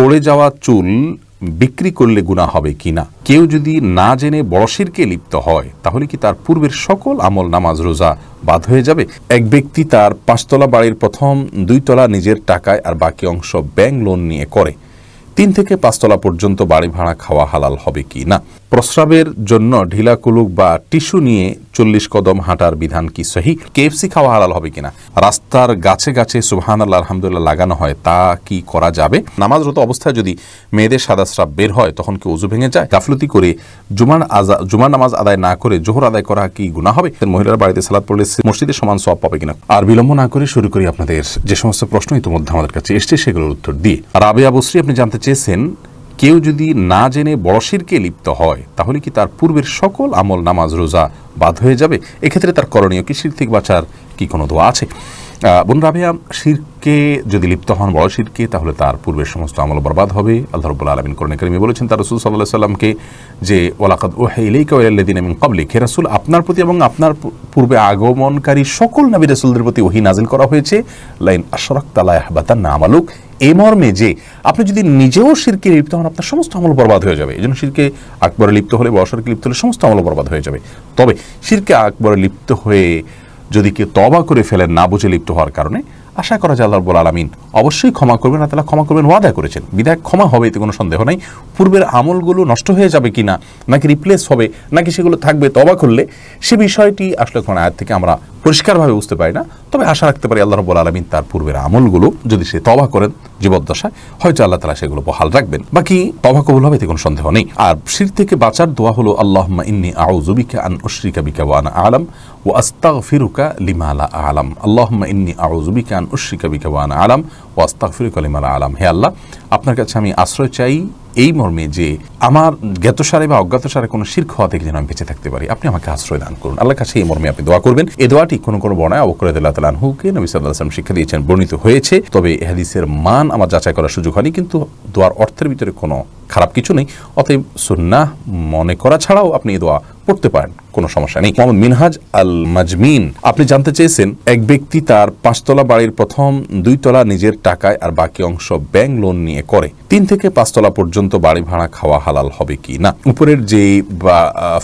পড়ে যাওয়া চুল বিক্রি করলে গুনাহ হবে কিনা? কেউ যদি না জেনে বড় শিরকে লিপ্ত হয় তাহলে কি তার পূর্বের সকল আমল, নামাজ, রোজা বাদ হয়ে যাবে? এক ব্যক্তি তার 5 তলা বাড়ির প্রথম 2 তলা নিজের টাকায় আর বাকি অংশ ব্যাংক লোন নিয়ে করে। 3 থেকে 5 তলা পর্যন্ত বাড়ি ভাড়া খাওয়া হালাল হবে কি না? প্রস্রাবের জন্য ঢিলা কুলুক বা টিস্যু নিয়ে 40 কদম হাঁটার বিধান কি সহি? কেএফসি খাওয়া হালাল হবে কিনা? রাস্তার গাছে গাছে সুবহানাল্লাহ আলহামদুলিল্লাহ লাগানো হয়, তা কি করা যাবে? নামাজরত অবস্থায় যদি মেয়েদের সাদা স্রাব বের হয় তখন কি ওযু ভেঙে যায়? গাফলতি করে জুমার নামাজ আদায় না করে জোহর আদায় করা কি গুনাহ হবে? মহিলারা বাড়িতে সালাত পড়লে মসজিদে সমান সওয়াব পাবে কিনা? আর বিলম্ব না করে শুরু করি আপনাদের যে সমস্ত প্রশ্ন ইতিমধ্যে আমাদের কাছে এসেছে সেগুলোর উত্তর দিয়ে। রাবেয়া বসরি আপনি জানতে চেয়েছেন, কেউ যদি না জেনে বড় শিরকে লিপ্ত হয় তাহলে কি তার পূর্বের সকল আমল, নামাজ, রোজা বাদ হয়ে যাবে? এক্ষেত্রে তার করণীয় কি? শিরক থেকে বাঁচার কি কোনো দোয়া আছে? বোন রাবেয়া, শিরকে যদি লিপ্ত হন, বড় শিরকে, তাহলে তার পূর্বের সমস্ত আমল বরবাদ হবে। আল্লাহ রাব্বুল আলামিন কোরআনে কারিমে বলেছেন তার রাসূল সাল্লাল্লাহু আলাইহি সাল্লামকে যে ওয়ালাকাদ উহিয়া ইলাইকা ওয়া ইলাল্লাযিনা মিন ক্বাবলিক, হে রাসূল আপনার প্রতি এবং আপনার পূর্বে আগমনকারী সকল নবী রাসূলদের প্রতি ওহী নাযিল করা হয়েছে, লাইন আশরাকতা লা ইয়াহবাতান্না আমালুক, এই মর্মে যে আপনি যদি নিজেও শিরকে লিপ্ত হন আপনার সমস্ত আমল বরবাদ হয়ে যাবে। এজন্য শিরকে আকবরে লিপ্ত হলে, বড় শিরকে লিপ্ত হলে সমস্ত আমল বরবাদ হয়ে যাবে। তবে শিরকে আকবরে লিপ্ত হয়ে যদি কেউ তওবা করে ফেলেন না বুঝে লিপ্ত হওয়ার কারণে, আশা করা যায় আল্লাহ রাব্বুল আলামিন অবশ্যই ক্ষমা করবেন। আল্লাহ তাআলা ক্ষমা করবেন, ওয়াদা করেছেন, বিধায় ক্ষমা হবে, এতে কোনো সন্দেহ নাই। পূর্বের আমলগুলো নষ্ট হয়ে যাবে কিনা, নাকি রিপ্লেস হবে, নাকি সেগুলো থাকবে তওবা করলে, সে বিষয়টি আসলে কোন আয়াত থেকে আমরা পরিষ্কারভাবে বুঝতে পারি না। তবে আশা রাখতে পারি আল্লাহ রাব্বুল আলামিন তার পূর্বের আমলগুলো যদি সে তওবা করেন জীবদ্দশায়, হয়তো আল্লাহ তাআলা সেগুলো বহাল রাখবেন, বাকি তওবা কবুল হবে, এতে কোনো সন্দেহ নেই। আর শিরক থেকে বাঁচার দোয়া হলো আল্লাহুম্মা ইন্নী আউযু বিকা আন উশরিকা বিকা ওয়া আনা আ'লাম ওয়া আস্তাগফিরুকা লিমা লা আ'লাম। আল্লাহুম্মা ইন্নী আউযু বিকা আন উশরিকা বিকা ওয়া আনা আ'লাম ওয়া আস্তাগফিরুকা লিমা লা আ'লাম। হে আল্লাহ, আপনার কাছে আমি আশ্রয় চাই এই মর্মে যে আমার জ্ঞাতসারে বা অজ্ঞাতসারে কোনো শিরক হওয়া থেকে যেন আমি বেঁচে থাকতে পারি, আপনি আমাকে আশ্রয় দান করুন। আল্লাহর কাছে এই মর্মে আপনি দোয়া করবেন। এই দোয়াটি কোনো বর্ণায় আবু হুরায়রা রাদিয়াল্লাহু তাআলা আনহুকে নবী সাল্লাল্লাহু আলাইহি ওয়াসাল্লাম শিক্ষা দিয়েছেন, বর্ণিত হয়েছে। তবে এই হাদিসের মান আমার যাচাই করার সুযোগ হয়নি, কিন্তু দোয়ার অর্থের ভিতরে কোনো খারাপ কিছু নেই। অতএব সুন্নাহ মনে করা ছাড়াও আপনি এই দোয়া পড়তে পারেন, কোনো সমস্যা নেই। মোহাম্মদ মিনহাজ আল মাজমিন আপনি জানতে চেয়েছেন, এক ব্যক্তি তার 5 তলা বাড়ির প্রথম 2 তলা নিজের টাকায় আর বাকি অংশ ব্যাংক লোন নিয়ে করে। 3 থেকে 5 তলা পর্যন্ত বাড়ি ভাড়া খাওয়া হালাল হবে কি না? উপরের যে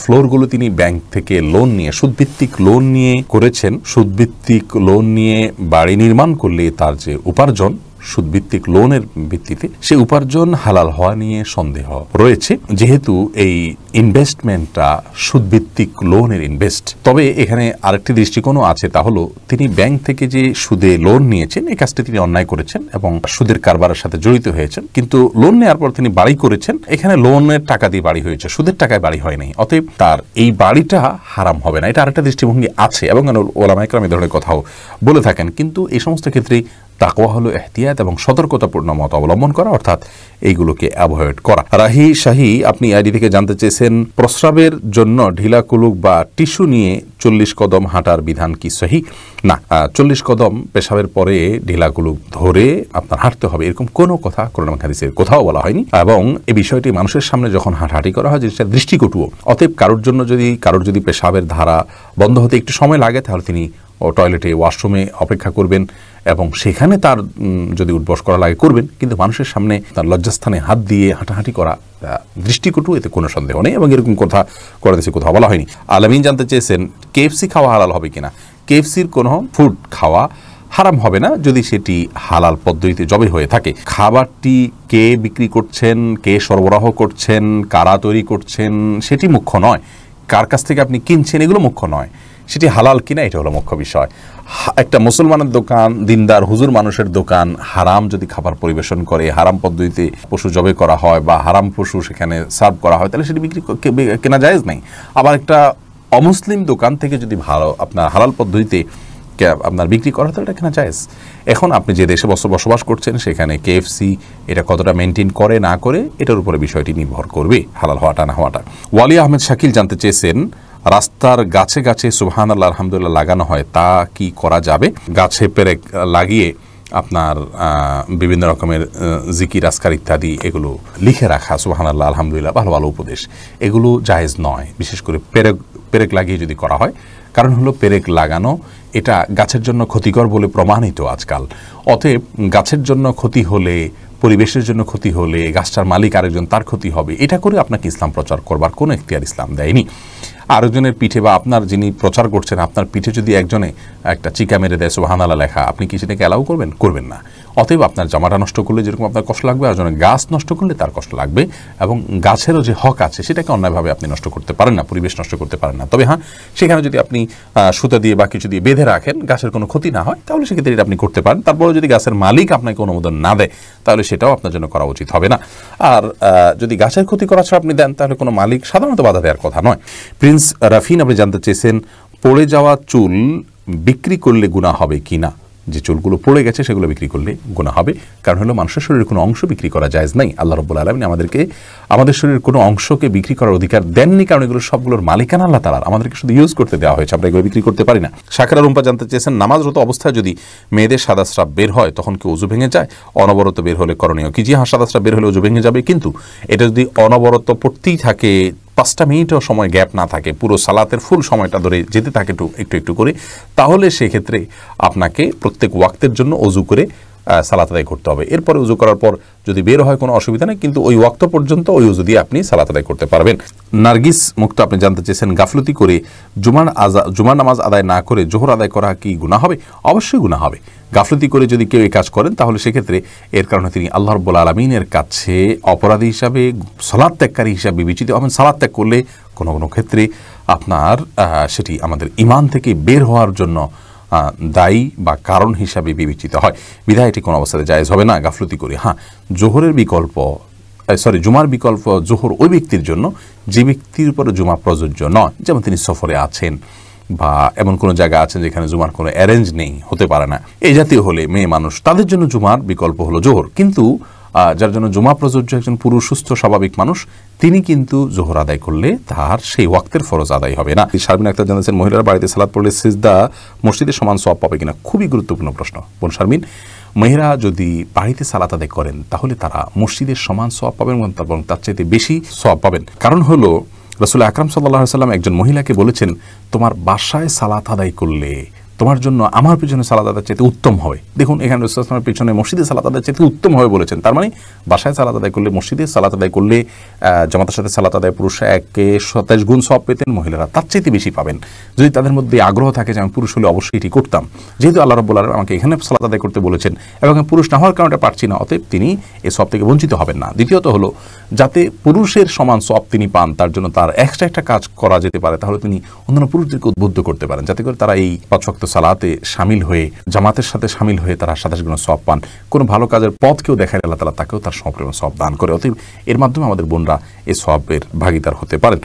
ফ্লোরগুলো তিনি ব্যাংক থেকে লোন নিয়ে, সুদভিত্তিক লোন নিয়ে করেছেন, সুদভিত্তিক লোন নিয়ে বাড়ি নির্মাণ করলে তার যে উপার্জন সুদভিত্তিক লোনের ভিত্তিতে, সে উপার্জন হালাল হওয়া নিয়ে সন্দেহ রয়েছে, যেহেতু এই ইনভেস্টমেন্টটা সুদভিত্তিক লোনের ইনভেস্ট। তবে এখানে আরেকটি দৃষ্টিকোণও আছে, তা হলো তিনি ব্যাংক থেকে যে সুদে লোন নিয়েছেন, এই কাজটি তিনি অন্যায় করেছেন এবং সুদের কারবারের সাথে জড়িত হয়েছেন। কিন্তু লোন নেওয়ার পর তিনি বাড়ি করেছেন, এখানে লোনের টাকা দিয়ে বাড়ি হয়েছে, সুদের টাকায় বাড়ি হয় নাই। অতএব তার এই বাড়িটা হারাম হবে না, এটা আরেকটা দৃষ্টিভঙ্গি আছে এবং ওলামায়ে কেরাম এই ধরনের কথাও বলে থাকেন। কিন্তু এই সমস্ত ক্ষেত্রেই তাকওয়া হলো ইহতিয়াত এবং সতর্কতাপূর্ণ মত অবলম্বন করা, অর্থাৎ এইগুলোকে অ্যাভয়েড করা। রাহি শাহী আপনি আইডি থেকে জানতে চেয়েছেন, প্রস্রাবের জন্য ঢিলা কুলুক বা টিস্যু নিয়ে 40 কদম হাঁটার বিধান কি সহি? না, 40 কদম পেশাবের পরে ঢিলা কুলুক ধরে আপনার হাঁটতে হবে, এরকম কোনো কথা কোরআন হাদিসের কোথাও বলা হয়নি। এবং এই বিষয়টি মানুষের সামনে যখন হাঁটাহাঁটি করা হয়, জিনিসটা দৃষ্টিকটুও। অতএব কারোর যদি পেশাবের ধারা বন্ধ হতে একটু সময় লাগে, তাহলে তিনি টয়লেটে, ওয়াশরুমে অপেক্ষা করবেন এবং সেখানে তার যদি উঠবস করা লাগে করবেন, কিন্তু মানুষের সামনে তার লজ্জাস্থানে হাত দিয়ে হাঁটাহাঁটি করা দৃষ্টিকটু, এতে কোনো সন্দেহ নেই এবং এরকম কথা করে দিয়েছে, কোথাও বলা হয়নি। আলামিন জানতে চেয়েছেন, কেএফসি খাওয়া হালাল হবে কিনা? কেএফসির কোনো ফুড খাওয়া হারাম হবে না যদি সেটি হালাল পদ্ধতিতে জবে হয়ে থাকে। খাবারটি কে বিক্রি করছেন, কে সরবরাহ করছেন, কারা তৈরি করছেন, সেটি মুখ্য নয়। কার কাছ থেকে আপনি কিনছেন, এগুলো মুখ্য নয়। সেটি হালাল কিনা এটা হলো মুখ্য বিষয়। একটা মুসলমানের দোকান, দিনদার হুজুর মানুষের দোকান হারাম যদি খাবার পরিবেশন করে, হারাম পদ্ধতিতে পশু জবে করা হয় বা হারাম পশু সেখানে সার্ভ করা হয়, তাহলে সেটি কেনা জায়েজ নাই। আবার একটা অমুসলিম দোকান থেকে যদি ভালো আপনার হালাল পদ্ধতিতে আপনার বিক্রি করা হয়, তাহলে এটা কেনা জায়েজ। এখন আপনি যে দেশে বসবাস করছেন সেখানে কেএফসি এটা কতটা মেনটেন করে না করে, এটার উপরে বিষয়টি নির্ভর করবে হালাল হওয়াটা না হওয়াটা। ওয়ালি আহমেদ শাকিল জানতে চেয়েছেন, রাস্তার গাছে গাছে সুবহানাল্লাহ আলহামদুলিল্লাহ লাগানো হয়, তা কি করা যাবে? গাছে পেরেক লাগিয়ে আপনার বিভিন্ন রকমের জিকির, আজকার ইত্যাদি এগুলো লিখে রাখা, সুবহানাল্লাহ আলহামদুলিল্লাহ, ভালো ভালো উপদেশ, এগুলো জায়েজ নয়। বিশেষ করে পেরেক লাগিয়ে যদি করা হয়, কারণ হলো পেরেক লাগানো এটা গাছের জন্য ক্ষতিকর বলে প্রমাণিত আজকাল। অতএব গাছের জন্য ক্ষতি হলে পরিবেশের জন্য ক্ষতি হলে গাছটার মালিক আরেকজন তার ক্ষতি হবে, এটা করে আপনাকে ইসলাম প্রচার করবার কোনো এখতিয়ার ইসলাম দেয়নি। আরেকজনের পিঠে বা আপনার যিনি প্রচার করছেন আপনার পিঠে যদি একজনে একটা চিকা মেরে দেয় সুবহানাল্লাহ লেখা, আপনি কি সেটাকে অ্যালাউ করবেন? করবেন না। অতএব আপনার জামাটা নষ্ট করলে যেরকম আপনার কষ্ট লাগবে, আরেকজনের গাছ নষ্ট করলে তার কষ্ট লাগবে, এবং গাছেরও যে হক আছে সেটাকে অন্যায়ভাবে আপনি নষ্ট করতে পারেন না, পরিবেশ নষ্ট করতে পারেন না। তবে হ্যাঁ, সেখানে যদি আপনি সুতা দিয়ে বা কিছু দিয়ে বেঁধে রাখেন, গাছের কোনো ক্ষতি না হয়, তাহলে সেক্ষেত্রে এটা আপনি করতে পারেন। তারপরে যদি গাছের মালিক আপনাকে অনুমোদন না দেয়, তাহলে সেটাও আপনার জন্য করা উচিত হবে না। আর যদি গাছের ক্ষতি করা ছাড়া আপনি দেন, তাহলে কোনো মালিক সাধারণত বাধা দেওয়ার কথা নয়। প্রিন্স রাফিন আপনি জানতে চেয়েছেন পড়ে যাওয়া চুল বিক্রি করলে গুনাহ হবে কিনা। যে চুলগুলো পড়ে গেছে সেগুলো বিক্রি করলে গুনাহ হবে, কারণ হলো মানুষের শরীরের কোনো অংশ বিক্রি করা জায়েজ নাই। আল্লাহ রাব্বুল আলামিন আমাদেরকে আমাদের শরীরের কোনো অংশকে বিক্রি করার অধিকার দেননি, কারণ এগুলো সবগুলোর মালিকানা আল্লাহ তাআলার, আমাদেরকে শুধু ইউজ করতে দেওয়া হয়েছে, আমরা এগুলো বিক্রি করতে পারি না। শাকরা রুম্পা জানতে চেয়েছেন নামাজরত অবস্থায় যদি মেয়েদের সাদা স্রাব বের হয় তখন কি ওযু ভেঙে যায়? অনবরত বের হলে করণীয় কি? জি হ্যাঁ, সাদা স্রাব বের হলে ওযু ভেঙে যাবে, কিন্তু এটা যদি অনবরত পড়তেই থাকে, 5টা মিনিটও সময় গ্যাপ না থাকে, পুরো সালাতের ফুল সময়টা ধরে যেতে থাকে একটু একটু করে, তাহলে সেক্ষেত্রে আপনাকে প্রত্যেক ওয়াক্তের জন্য ওযু করে সালাত আদায় করতে হবে। এরপরে ওযু করার পর যদি বের হয় কোনো অসুবিধা নেই, কিন্তু ওই ওয়াক্ত পর্যন্ত ওই ওযু দিয়ে আপনি সালাত আদায় করতে পারবেন। নার্গিস মুক্ত আপনি জানতে চেয়েছেন গাফলতি করে জুমার নামাজ আদায় না করে জোহর আদায় করা কি গুনাহ হবে? অবশ্যই গুনাহ হবে। গাফলতি করে যদি কেউ এই কাজ করেন, তাহলে সেক্ষেত্রে এর কারণে তিনি আল্লাহ রাব্বুল আলামিনের কাছে অপরাধী হিসাবে, সালাত ত্যাগকারী হিসাবে বিবেচিত হবেন। সালাত ত্যাগ করলে কোনো কোনো ক্ষেত্রে আপনার সেটি আমাদের ঈমান থেকে বের হওয়ার জন্য দায়ী বা কারণ হিসাবে বিবেচিত হয়, বিধায় এটি কোনো অবস্থাতে জায়েজ হবে না গাফলতি করে। হ্যাঁ, জুমার বিকল্প জোহর ওই ব্যক্তির জন্য যে ব্যক্তির উপরে জুমা প্রযোজ্য নয়, যেমন তিনি সফরে আছেন বা এমন কোনো জায়গা আছেন যেখানে জুমার কোনো অ্যারেঞ্জ নেই, হতে পারে না, এই জাতীয় হলে মেয়ে মানুষ, তাদের জন্য জুমার বিকল্প হলো জোহর। কিন্তু যার জন্য জুমা প্রযোজ্য একজন পুরুষ সুস্থ স্বাভাবিক মানুষ, তিনি কিন্তু জোহর আদায় করলে তার সেই ওয়াক্তের ফরজ আদায় হবে না। শারমিন আক্তার জানাচ্ছেন মহিলারা বাড়িতে সালাত পড়লে সিজদা মসজিদের সমান সওয়াব পাবে কিনা? খুবই গুরুত্বপূর্ণ প্রশ্ন বোন শারমিন। মেয়েরা যদি বাড়িতে সালাত আদায় করেন, তাহলে তারা মসজিদের সমান সওয়াব পাবেন এবং তার চাইতে বেশি সওয়াব পাবেন। কারণ হলো রাসূল আকরাম সাল্লাল্লাহু আলাইহি ওয়াসাল্লাম একজন মহিলাকে বলেছেন, তোমার বাসায় সালাত আদায় করলে তোমার জন্য আমার পিছনে সালাত আদায় চাইতে উত্তম হবে। দেখুন, এখানে রাসূল সাল্লাল্লাহু আলাইহি ওয়াসাল্লামের পিছনে মসজিদে সালাত আদায় চাইতে উত্তম হবে বলেছেন। তার মানে বাসায় সালাত আদায় করলে, মসজিদে সালাত আদায় করলে জামাতের সাথে সালাত আদায় পুরুষরা 27 গুণ সওয়াব পেতেন, মহিলারা তার চাইতে বেশি পাবেন। যদি তাদের মধ্যে আগ্রহ থাকে যে আমি পুরুষ হলে অবশ্যই এটি করতাম, যেহেতু আল্লাহ রাব্বুল আলামিন আমাকে এখানে সালাত আদায় করতে বলেছেন এবং আমি পুরুষ না হওয়ার কারণে পারছি না, অতএব তিনি এই সওয়াব থেকে বঞ্চিত হবেন না। দ্বিতীয়ত হলো, যাতে পুরুষের সমান সওয়াব তিনি পান, তার জন্য তার এক্সট্রা একটা কাজ করা যেতে পারে, তাহলে তিনি অন্যান্য পুরুষদেরকে উদ্বুদ্ধ করতে পারেন, যাতে করে তারা এই 5 ওয়াক্ত সালাতে শামিল হয়ে, জামাতের সাথে শামিল হয়ে তারা 27 গুণ সওয়াব পান। কোনো ভালো কাজের পথকেও দেখায় আল্লাহ তাআলা তাকেও তার সমপরিমাণ সওয়াব দান করে। অতএব এর মাধ্যমে আমাদের বোনরা এই সওয়াবের ভাগীদার হতে পারেন।